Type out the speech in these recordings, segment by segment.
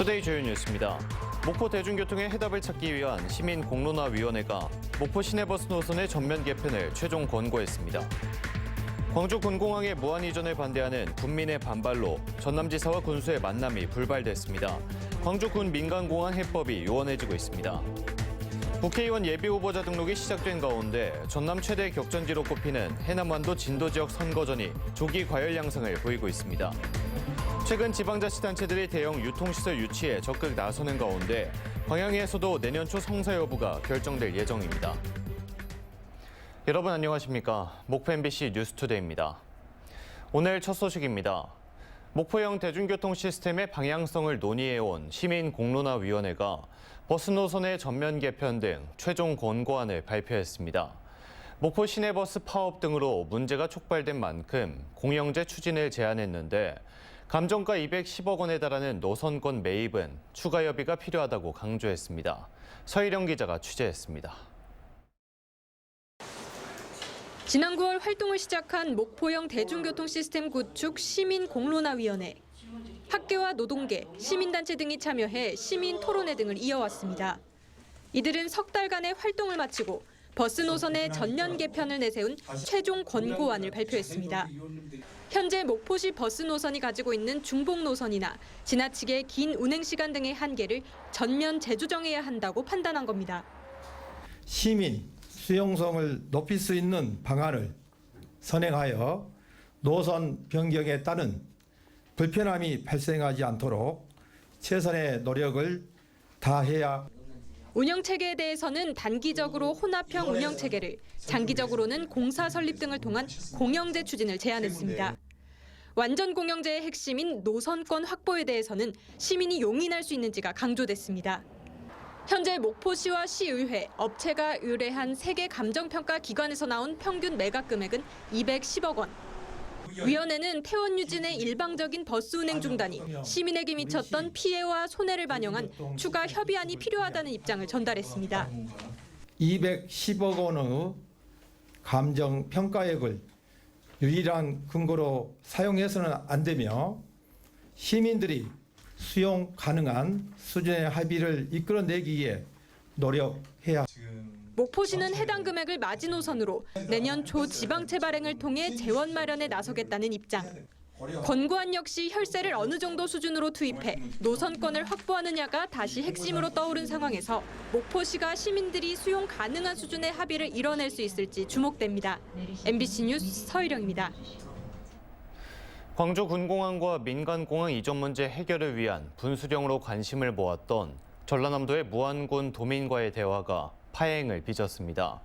투데이 주요 뉴스입니다. 목포 대중교통의 해답을 찾기 위한 시민공론화위원회가 목포 시내버스 노선의 전면 개편을 최종 권고했습니다. 광주 군공항의 무한 이전을 반대하는 군민의 반발로 전남지사와 군수의 만남이 불발됐습니다. 광주 군 민간공항 해법이 요원해지고 있습니다. 국회의원 예비후보자 등록이 시작된 가운데 전남 최대 격전지로 꼽히는 해남완도 진도지역 선거전이 조기 과열 양상을 보이고 있습니다. 최근 지방자치단체들이 대형 유통시설 유치에 적극 나서는 가운데 광양에서도 내년 초 성사 여부가 결정될 예정입니다. 여러분 안녕하십니까? 목포 MBC 뉴스투데이입니다. 오늘 첫 소식입니다. 목포형 대중교통 시스템의 방향성을 논의해온 시민공론화위원회가 버스 노선의 전면 개편 등 최종 권고안을 발표했습니다. 목포 시내버스 파업 등으로 문제가 촉발된 만큼 공영제 추진을 제안했는데 감정가 210억 원에 달하는 노선권 매입은 추가 협의가 필요하다고 강조했습니다. 서희령 기자가 취재했습니다. 지난 9월 활동을 시작한 목포형 대중교통 시스템 구축 시민공론화위원회. 학계와 노동계, 시민단체 등이 참여해 시민 토론회 등을 이어왔습니다. 이들은 석 달간의 활동을 마치고 버스 노선의 전면 개편을 내세운 최종 권고안을 발표했습니다. 현재 목포시 버스 노선이 가지고 있는 중복 노선이나 지나치게 긴 운행 시간 등의 한계를 전면 재조정해야 한다고 판단한 겁니다. 시민 수용성을 높일 수 있는 방안을 선행하여 노선 변경에 따른 불편함이 발생하지 않도록 최선의 노력을 다해야. 운영체계에 대해서는 단기적으로 혼합형 운영체계를, 장기적으로는 공사 설립 등을 통한 공영제 추진을 제안했습니다. 완전 공영제의 핵심인 노선권 확보에 대해서는 시민이 용인할 수 있는지가 강조됐습니다. 현재 목포시와 시의회, 업체가 의뢰한 3개 감정평가 기관에서 나온 평균 매각 금액은 210억 원. 위원회는 폐원 유진의 일방적인 버스 운행 중단이 시민에게 미쳤던 피해와 손해를 반영한 추가 협의안이 필요하다는 입장을 전달했습니다. 210억 원의 감정평가액을 유일한 근거로 사용해서는 안 되며 시민들이 수용 가능한 수준의 합의를 이끌어내기 위해 노력해야. 목포시는 해당 금액을 마지노선으로 내년 초 지방채 발행을 통해 재원 마련에 나서겠다는 입장. 권고안 역시 혈세를 어느 정도 수준으로 투입해 노선권을 확보하느냐가 다시 핵심으로 떠오른 상황에서 목포시가 시민들이 수용 가능한 수준의 합의를 이뤄낼 수 있을지 주목됩니다. MBC 뉴스 서희령입니다. 광주 군공항과 민간공항 이전 문제 해결을 위한 분수령으로 관심을 모았던 전라남도의 무안군 도민과의 대화가 파행을 빚었습니다.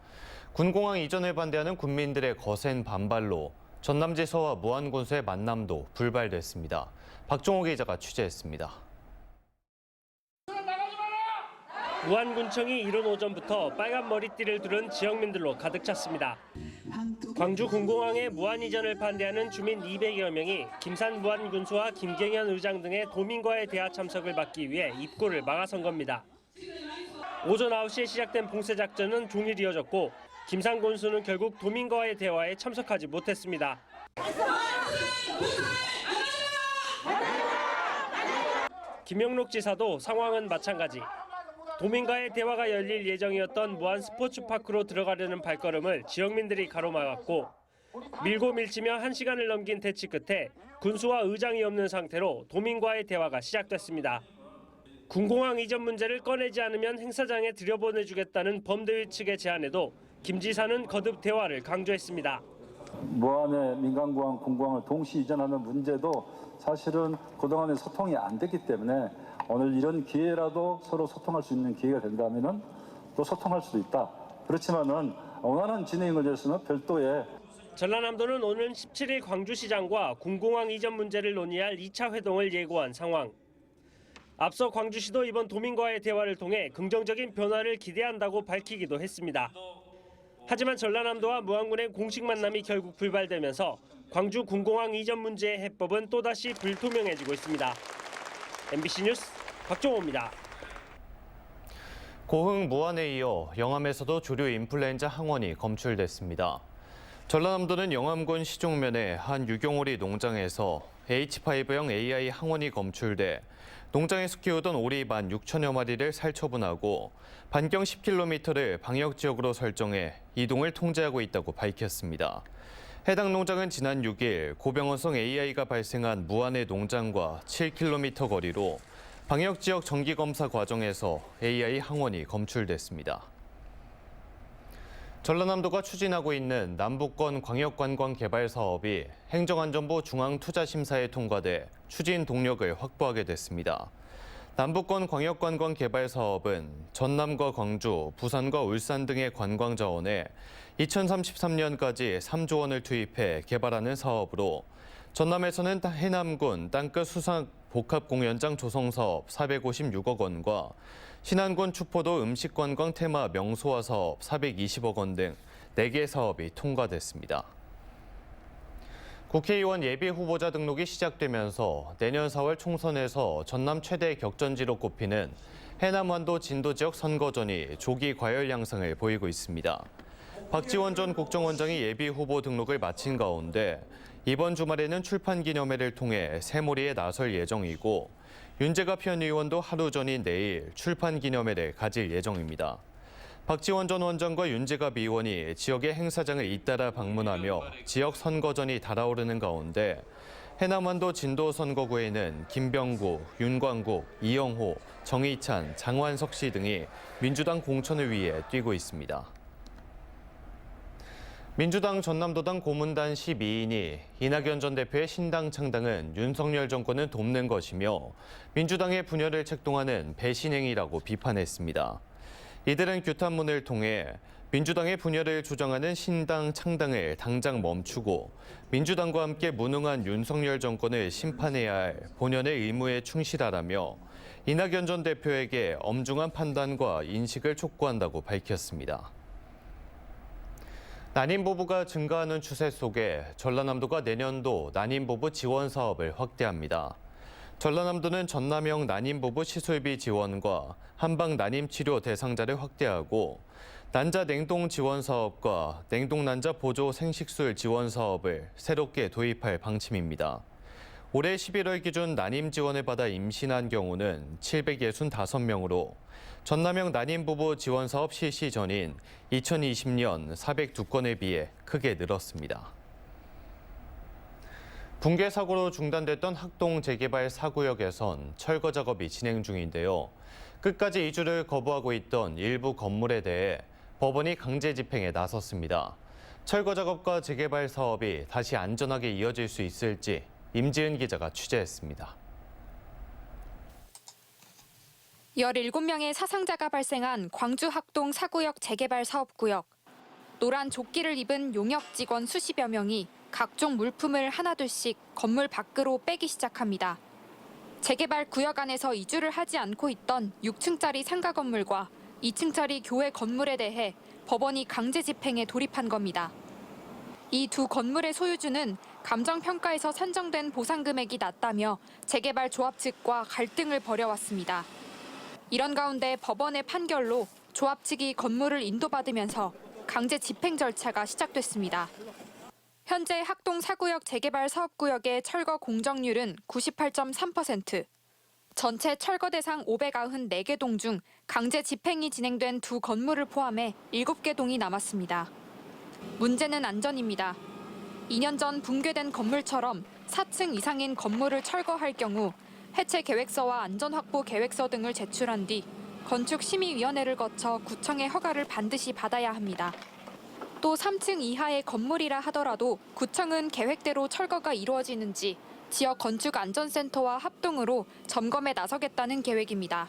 군공항 이전을 반대하는 군민들의 거센 반발로 전남지사와 무안군수의 만남도 불발됐습니다. 박종호 기자가 취재했습니다. 무안군청이 이른 오전부터 빨간 머리띠를 두른 지역민들로 가득 찼습니다. 광주 군공항의 무안 이전을 반대하는 주민 200여 명이 김산 무안군수와 김경현 의장 등의 도민과의 대화 참석을 막기 위해 입구를 막아선 겁니다. 오전 9시에 시작된 봉쇄작전은 종일 이어졌고 김산 군수는 결국 도민과의 대화에 참석하지 못했습니다. 김영록 지사도 상황은 마찬가지. 도민과의 대화가 열릴 예정이었던 무안 스포츠파크로 들어가려는 발걸음을 지역민들이 가로막았고 밀고 밀치며 1시간을 넘긴 대치 끝에 군수와 의장이 없는 상태로 도민과의 대화가 시작됐습니다. 군공항 이전 문제를 꺼내지 않으면 행사장에 들여보내주겠다는 범대위 측의 제안에도 김 지사는 거듭 대화를 강조했습니다. 무안의 민간공항, 군공항을 동시 이전하는 문제도 사실은 그동안에 소통이 안 됐기 때문에 오늘 이런 기회라도 서로 소통할 수 있는 기회가 된다면 또 소통할 수도 있다. 그렇지만은 원하는 진행을 위해서는 별도의. 전라남도는 오는 17일 광주시장과 군공항 이전 문제를 논의할 2차 회동을 예고한 상황. 앞서 광주시도 이번 도민과의 대화를 통해 긍정적인 변화를 기대한다고 밝히기도 했습니다. 하지만 전라남도와 무안군의 공식 만남이 결국 불발되면서 광주 군공항 이전 문제의 해법은 또다시 불투명해지고 있습니다. MBC 뉴스 박종호입니다. 고흥 무안에 이어 영암에서도 조류 인플루엔자 항원이 검출됐습니다. 전라남도는 영암군 시종면의 한 유경오리 농장에서 H5형 AI 항원이 검출돼 농장에서 키우던 오리 16,000여 마리를 살처분하고 반경 10km를 방역지역으로 설정해 이동을 통제하고 있다고 밝혔습니다. 해당 농장은 지난 6일 고병원성 AI가 발생한 무안의 농장과 7km 거리로 방역지역 정기검사 과정에서 AI 항원이 검출됐습니다. 전라남도가 추진하고 있는 남북권 광역관광 개발 사업이 행정안전부 중앙투자심사에 통과돼 추진 동력을 확보하게 됐습니다. 남북권 광역관광 개발 사업은 전남과 광주, 부산과 울산 등의 관광 자원에 2033년까지 3조 원을 투입해 개발하는 사업으로 전남에서는 해남군 땅끝 수상 복합공연장 조성 사업 456억 원과 신안군 추포도 음식관광 테마 명소화 사업 420억 원 등 4개 사업이 통과됐습니다. 국회의원 예비 후보자 등록이 시작되면서 내년 4월 총선에서 전남 최대 격전지로 꼽히는 해남완도 진도 지역 선거전이 조기 과열 양상을 보이고 있습니다. 박지원 전 국정원장이 예비 후보 등록을 마친 가운데 이번 주말에는 출판 기념회를 통해 새몰이에 나설 예정이고 윤재갑 현 의원도 하루 전인 내일 출판 기념회를 가질 예정입니다. 박지원 전 원장과 윤재갑 의원이 지역의 행사장을 잇따라 방문하며 지역 선거전이 달아오르는 가운데 해남완도 진도 선거구에는 김병구, 윤광국, 이영호, 정의찬, 장완석 씨 등이 민주당 공천을 위해 뛰고 있습니다. 민주당 전남도당 고문단 12인이 이낙연 전 대표의 신당 창당은 윤석열 정권을 돕는 것이며 민주당의 분열을 책동하는 배신행위라고 비판했습니다. 이들은 규탄문을 통해 민주당의 분열을 주장하는 신당 창당을 당장 멈추고 민주당과 함께 무능한 윤석열 정권을 심판해야 할 본연의 의무에 충실하라며 이낙연 전 대표에게 엄중한 판단과 인식을 촉구한다고 밝혔습니다. 난임 부부가 증가하는 추세 속에 전라남도가 내년도 난임 부부 지원 사업을 확대합니다. 전라남도는 전남형 난임 부부 시술비 지원과 한방 난임 치료 대상자를 확대하고 난자 냉동 지원 사업과 냉동 난자 보조 생식술 지원 사업을 새롭게 도입할 방침입니다. 올해 11월 기준 난임 지원을 받아 임신한 경우는 765명으로 전남형 난임 부부 지원 사업 실시 전인 2020년 402건에 비해 크게 늘었습니다. 붕괴 사고로 중단됐던 학동 재개발 4구역에선 철거 작업이 진행 중인데요. 끝까지 이주를 거부하고 있던 일부 건물에 대해 법원이 강제 집행에 나섰습니다. 철거 작업과 재개발 사업이 다시 안전하게 이어질 수 있을지 임지은 기자가 취재했습니다. 17명의 사상자가 발생한 광주 학동 4구역 재개발 사업구역. 노란 조끼를 입은 용역 직원 수십여 명이 각종 물품을 하나둘씩 건물 밖으로 빼기 시작합니다. 재개발 구역 안에서 이주를 하지 않고 있던 6층짜리 상가 건물과 2층짜리 교회 건물에 대해 법원이 강제 집행에 돌입한 겁니다. 이 두 건물의 소유주는 감정평가에서 산정된 보상 금액이 낮다며 재개발 조합 측과 갈등을 벌여왔습니다. 이런 가운데 법원의 판결로 조합 측이 건물을 인도받으면서 강제 집행 절차가 시작됐습니다. 현재 학동 4구역 재개발 사업구역의 철거 공정률은 98.3%. 전체 철거 대상 594개 동 중 강제 집행이 진행된 두 건물을 포함해 7개 동이 남았습니다. 문제는 안전입니다. 2년 전 붕괴된 건물처럼 4층 이상인 건물을 철거할 경우 해체 계획서와 안전확보 계획서 등을 제출한 뒤 건축심의위원회를 거쳐 구청의 허가를 반드시 받아야 합니다. 또 3층 이하의 건물이라 하더라도 구청은 계획대로 철거가 이루어지는지 지역 건축안전센터와 합동으로 점검에 나서겠다는 계획입니다.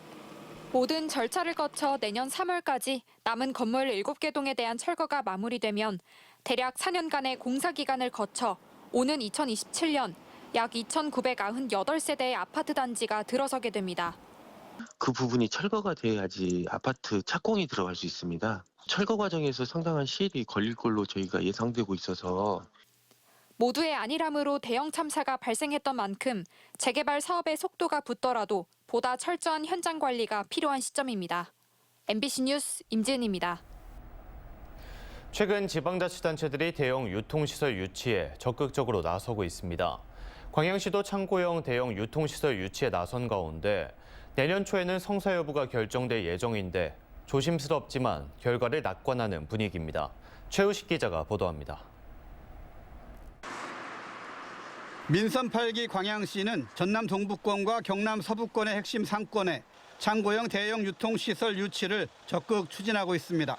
모든 절차를 거쳐 내년 3월까지 남은 건물 7개 동에 대한 철거가 마무리되면 대략 4년간의 공사기간을 거쳐 오는 2027년 약 2,998세대의 아파트 단지가 들어서게 됩니다. 그 부분이 철거가 돼야지 아파트 착공이 들어갈 수 있습니다. 철거 과정에서 상당한 시일이 걸릴 걸로 저희가 예상되고 있어서 모두의 안일함으로 대형 참사가 발생했던 만큼 재개발 사업의 속도가 붙더라도 보다 철저한 현장 관리가 필요한 시점입니다. MBC 뉴스 임지은입니다. 최근 지방자치단체들이 대형 유통시설 유치에 적극적으로 나서고 있습니다. 광양시도 창고형 대형 유통시설 유치에 나선 가운데 내년 초에는 성사 여부가 결정될 예정인데 조심스럽지만 결과를 낙관하는 분위기입니다. 최우식 기자가 보도합니다. 민선 8기 광양시는 전남 동부권과 경남 서부권의 핵심 상권에 창고형 대형 유통시설 유치를 적극 추진하고 있습니다.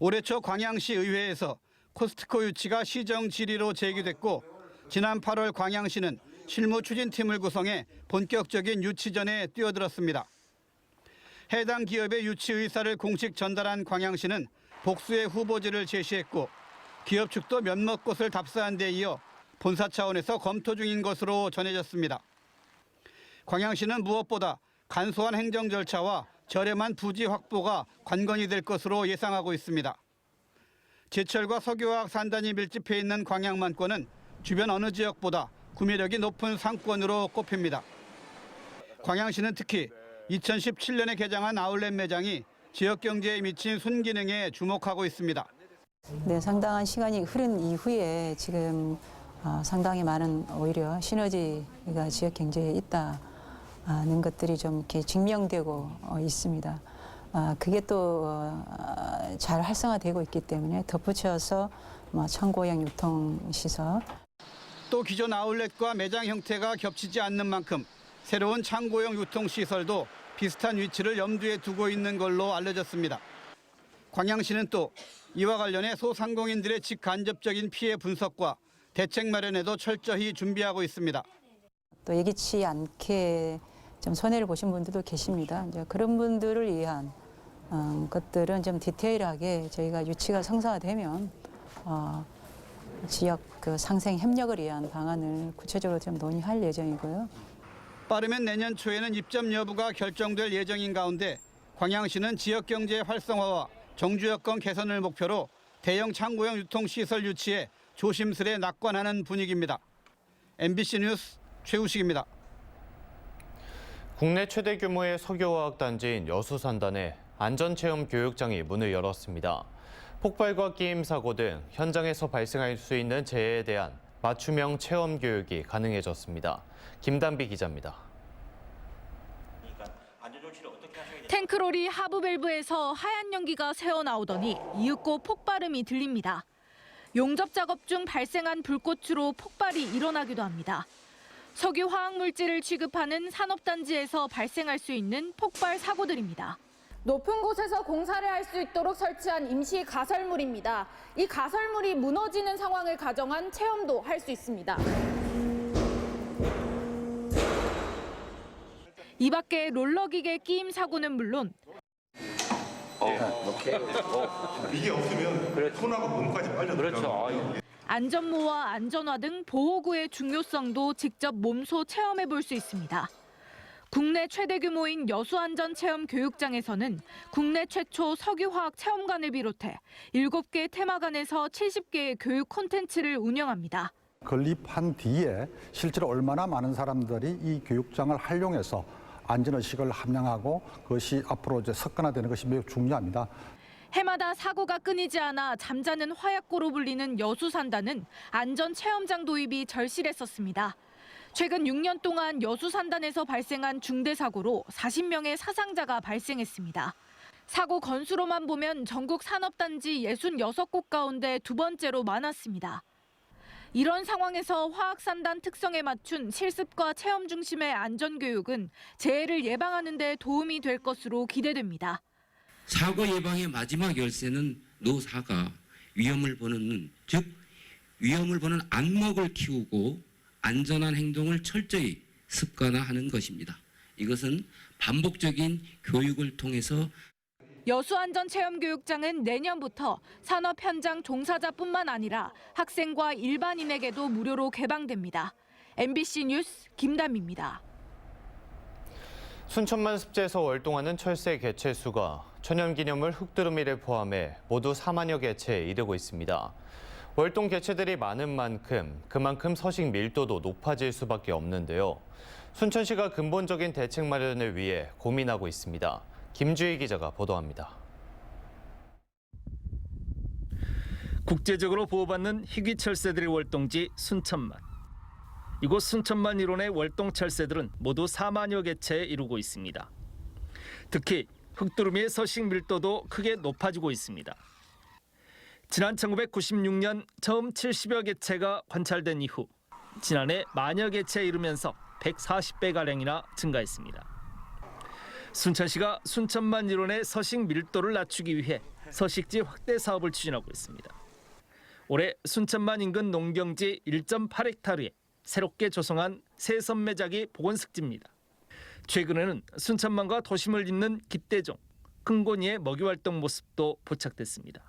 올해 초 광양시 의회에서 코스트코 유치가 시정 질의로 제기됐고 지난 8월 광양시는 실무 추진팀을 구성해 본격적인 유치전에 뛰어들었습니다. 해당 기업의 유치 의사를 공식 전달한 광양시는 복수의 후보지를 제시했고 기업 측도 몇몇 곳을 답사한 데 이어 본사 차원에서 검토 중인 것으로 전해졌습니다. 광양시는 무엇보다 간소한 행정 절차와 저렴한 부지 확보가 관건이 될 것으로 예상하고 있습니다. 제철과 석유화학 산단이 밀집해 있는 광양만권은 주변 어느 지역보다 구매력이 높은 상권으로 꼽힙니다. 광양시는 특히 2017년에 개장한 아울렛 매장이 지역 경제에 미친 순기능에 주목하고 있습니다. 네, 상당한 시간이 흐른 이후에 지금 상당히 많은 오히려 시너지가 지역 경제에 있다는 것들이 좀 이렇게 증명되고 있습니다. 그게 또 잘 활성화되고 있기 때문에 덧붙여서 창고형 유통시설. 또 기존 아울렛과 매장 형태가 겹치지 않는 만큼 새로운 창고형 유통시설도 비슷한 위치를 염두에 두고 있는 걸로 알려졌습니다. 광양시는 또 이와 관련해 소상공인들의 직간접적인 피해 분석과 대책 마련에도 철저히 준비하고 있습니다. 또 예기치 않게 좀 손해를 보신 분들도 계십니다. 이제 그런 분들을 위한 것들은 좀 디테일하게 저희가 유치가 성사되면 지역 그 상생 협력을 위한 방안을 구체적으로 좀 논의할 예정이고요. 빠르면 내년 초에는 입점 여부가 결정될 예정인 가운데 광양시는 지역 경제 활성화와 정주 여건 개선을 목표로 대형 창고형 유통시설 유치에 조심스레 낙관하는 분위기입니다. MBC 뉴스 최우식입니다. 국내 최대 규모의 석유화학 단지인 여수산단에 안전체험 교육장이 문을 열었습니다. 폭발과 끼임 사고 등 현장에서 발생할 수 있는 재해에 대한 맞춤형 체험 교육이 가능해졌습니다. 김단비 기자입니다. 탱크롤이 하부 밸브에서 하얀 연기가 새어나오더니 이윽고 폭발음이 들립니다. 용접 작업 중 발생한 불꽃으로 폭발이 일어나기도 합니다. 석유 화학 물질을 취급하는 산업단지에서 발생할 수 있는 폭발 사고들입니다. 높은 곳에서 공사를 할 수 있도록 설치한 임시 가설물입니다. 이 가설물이 무너지는 상황을 가정한 체험도 할 수 있습니다. 이 밖에 롤러기계 끼임 사고는 물론 이게 없으면 손하고 몸까지 빨려 들어가요. 안전모와 안전화 등 보호구의 중요성도 직접 몸소 체험해 볼 수 있습니다. 국내 최대 규모인 여수안전체험 교육장에서는 국내 최초 석유화학 체험관을 비롯해 7개 테마관에서 70개의 교육 콘텐츠를 운영합니다. 건립한 뒤에 실제로 얼마나 많은 사람들이 이 교육장을 활용해서 안전의식을 함양하고 그것이 앞으로 이제 습관화되는 것이 매우 중요합니다. 해마다 사고가 끊이지 않아 잠자는 화약고로 불리는 여수산단은 안전체험장 도입이 절실했었습니다. 최근 6년 동안 여수산단에서 발생한 중대사고로 40명의 사상자가 발생했습니다. 사고 건수로만 보면 전국 산업단지 66곳 가운데 두 번째로 많았습니다. 이런 상황에서 화학산단 특성에 맞춘 실습과 체험 중심의 안전교육은 재해를 예방하는 데 도움이 될 것으로 기대됩니다. 사고 예방의 마지막 열쇠는 노사가 위험을 보는 눈, 즉 위험을 보는 안목을 키우고 안전한 행동을 철저히 습관화하는 것입니다. 이것은 반복적인 교육을 통해서 여수안전체험교육장은 내년부터 산업 현장 종사자뿐만 아니라 학생과 일반인에게도 무료로 개방됩니다. MBC 뉴스 김담입니다. 순천만 습지에서 월동하는 철새 개체 수가 천연기념물 흑두루미를 포함해 모두 4만여 개체에 이르고 있습니다. 월동 개체들이 많은 만큼 그만큼 서식 밀도도 높아질 수밖에 없는데요. 순천시가 근본적인 대책 마련을 위해 고민하고 있습니다. 김주희 기자가 보도합니다. 국제적으로 보호받는 희귀철새들의 월동지 순천만. 이곳 순천만 일원의 월동 철새들은 모두 4만여 개체에 이르고 있습니다. 특히 흑두루미의 서식 밀도도 크게 높아지고 있습니다. 지난 1996년 처음 70여 개체가 관찰된 이후 지난해 만여 개체에 이르면서 140배가량이나 증가했습니다. 순천시가 순천만 일원의 서식 밀도를 낮추기 위해 서식지 확대 사업을 추진하고 있습니다. 올해 순천만 인근 농경지 1.8헥타르에 새롭게 조성한 새 선매작이 복원습지입니다. 최근에는 순천만과 도심을 잇는 깃대종, 큰고니의 먹이 활동 모습도 포착됐습니다.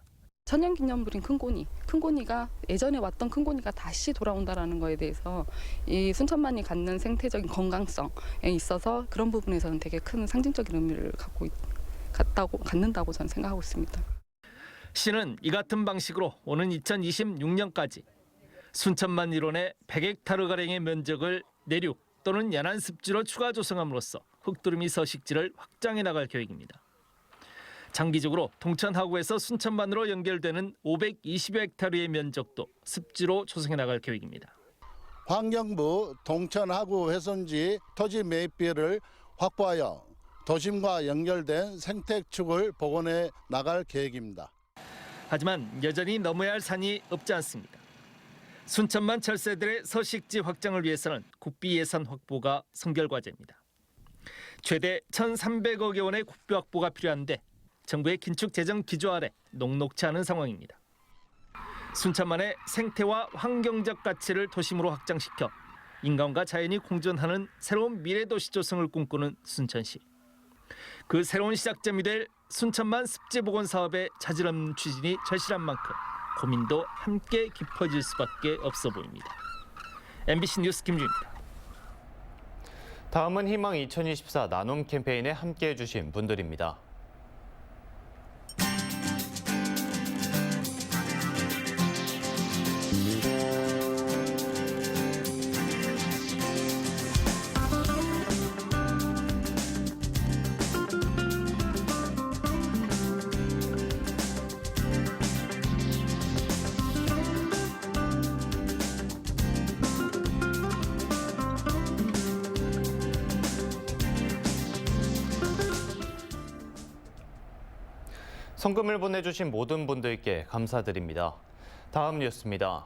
천연기념물인 큰고니가 예전에 왔던 큰고니가 다시 돌아온다라는 거에 대해서 이 순천만이 갖는 생태적인 건강성에 있어서 그런 부분에서는 되게 큰 상징적인 의미를 갖는다고 저는 생각하고 있습니다. 시는 이 같은 방식으로 오는 2026년까지 순천만 일원의 100헥타르가량의 면적을 내륙 또는 연안 습지로 추가 조성함으로써 흑두루미 서식지를 확장해 나갈 계획입니다. 장기적으로 동천하구에서 순천만으로 연결되는 520헥타르의 면적도 습지로 조성해 나갈 계획입니다. 환경부 동천하구 훼손지 토지 매입비를 확보하여 도심과 연결된 생태축을 복원해 나갈 계획입니다. 하지만 여전히 넘어야 할 산이 없지 않습니다. 순천만 철새들의 서식지 확장을 위해서는 국비 예산 확보가 선결과제입니다. 최대 1,300억여 원의 국비 확보가 필요한데 정부의 긴축 재정 기조 아래 녹록치 않은 상황입니다. 순천만의 생태와 환경적 가치를 도심으로 확장시켜 인간과 자연이 공존하는 새로운 미래도시 조성을 꿈꾸는 순천시. 그 새로운 시작점이 될 순천만 습지복원 사업의 자질없는 추진이 절실한 만큼 고민도 함께 깊어질 수밖에 없어 보입니다. MBC 뉴스 김주입니다. 다음은 희망 2024 나눔 캠페인에 함께해 주신 분들입니다. 성금을 보내주신 모든 분들께 감사드립니다. 다음 뉴스입니다.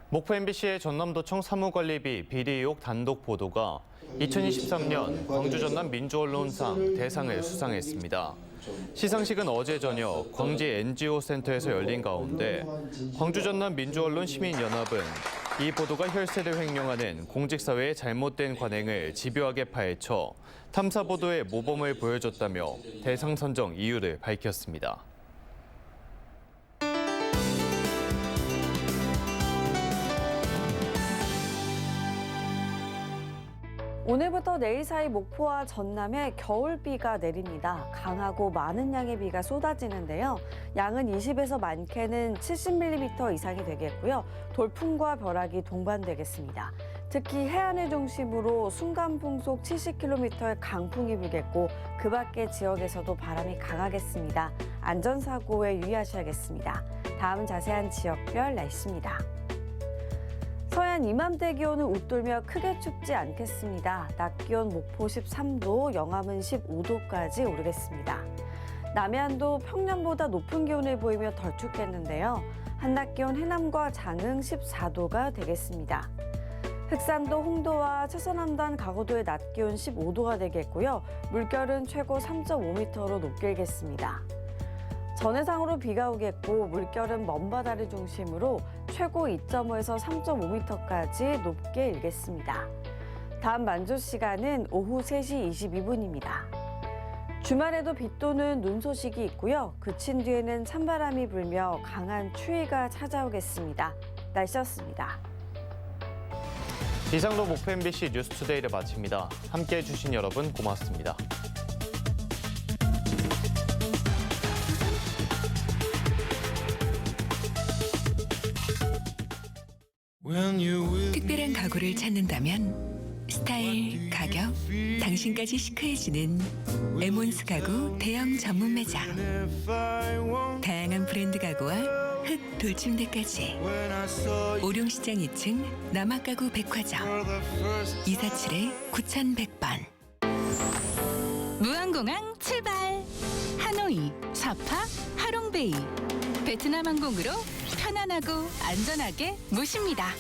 목포 MBC의 전남도청 사무관리비 비리 의혹 단독 보도가 2023년 광주 전남 민주언론상 대상을 수상했습니다. 시상식은 어제 저녁 광지 NGO 센터에서 열린 가운데 광주 전남 민주언론 시민연합은 이 보도가 혈세를 횡령하는 공직사회의 잘못된 관행을 집요하게 파헤쳐 탐사 보도의 모범을 보여줬다며 대상 선정 이유를 밝혔습니다. 오늘부터 내일 사이 목포와 전남에 겨울비가 내립니다. 강하고 많은 양의 비가 쏟아지는데요. 양은 20에서 많게는 70mm 이상이 되겠고요. 돌풍과 벼락이 동반되겠습니다. 특히 해안을 중심으로 순간풍속 70km의 강풍이 불겠고 그 밖의 지역에서도 바람이 강하겠습니다. 안전사고에 유의하셔야겠습니다. 다음 자세한 지역별 날씨입니다. 서해안 이맘때 기온은 웃돌며 크게 춥지 않겠습니다. 낮 기온 목포 13도, 영암은 15도까지 오르겠습니다. 남해안도 평년보다 높은 기온을 보이며 덜 춥겠는데요. 한낮 기온 해남과 장흥 14도가 되겠습니다. 흑산도, 홍도와 최서남단, 강원도의 낮 기온 15도가 되겠고요. 물결은 최고 3.5m로 높게 일겠습니다. 전해상으로 비가 오겠고 물결은 먼바다를 중심으로 최고 2.5에서 3.5m까지 높게 일겠습니다. 다음 만조 시간은 오후 3시 22분입니다. 주말에도 비 또는 눈 소식이 있고요. 그친 뒤에는 찬바람이 불며 강한 추위가 찾아오겠습니다. 날씨였습니다. 이상으로 목포 MBC 뉴스투데이를 마칩니다. 함께해 주신 여러분 고맙습니다. 특별한 가구를 찾는다면 스타일, 가격, 당신까지 시크해지는 에몬스 가구 대형 전문 매장. 다양한 브랜드 가구와 흑 돌침대까지. 오룡시장 2층 남아가구 백화점 247-9100번. 무안공항 출발! 하노이, 사파, 하롱베이. 베트남 항공으로 편안하고 안전하게 모십니다.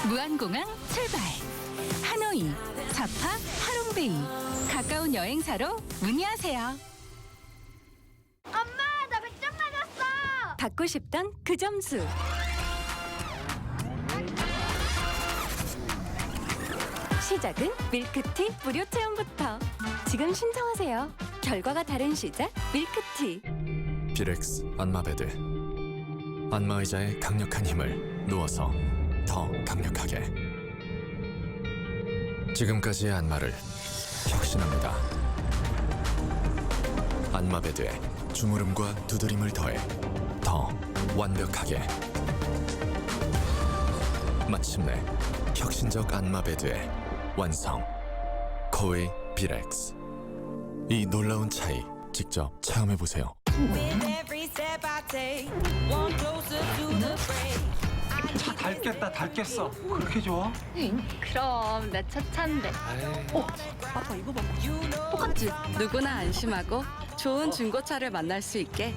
무안공항 출발! 하노이, 사파, 하롱베이. 가까운 여행사로 문의하세요. 엄마, 나 100점 맞았어! 받고 싶던 그 점수. 시작은 밀크티 무료 체험부터. 지금 신청하세요. 결과가 다른 시작 밀크티. 비렉스 안마베드. 안마의자의 강력한 힘을 누워서 더 강력하게. 지금까지의 안마를 혁신합니다. 안마베드에 주무름과 두드림을 더해 더 완벽하게. 마침내 혁신적 안마베드의 완성. 코웨이 비렉스. 이 놀라운 차이 직접 체험해보세요. 차 닳겠다 닳겠어. 그렇게 좋아? 그럼 내 첫 차인데. 아빠 이거 봐봐. 똑같지? 누구나 안심하고 좋은 중고차를 만날 수 있게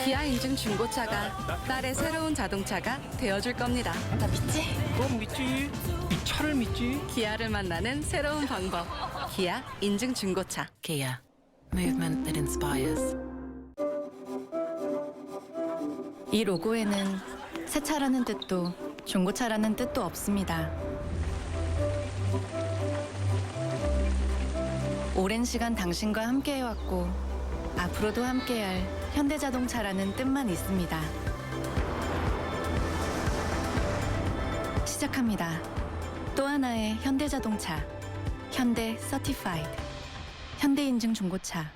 기아 인증 중고차가 딸의 새로운 자동차가 되어줄 겁니다. 나 믿지? 그럼 믿지. 이 차를 믿지. 기아를 만나는 새로운 방법. 기아 인증 중고차. Kia. Movement that inspires. 이 로고에는 새 차라는 뜻도 중고차라는 뜻도 없습니다. 오랜 시간 당신과 함께해왔고 앞으로도 함께할 현대자동차라는 뜻만 있습니다. 시작합니다. 또 하나의 현대자동차. 현대 서티파이드. 현대인증 중고차.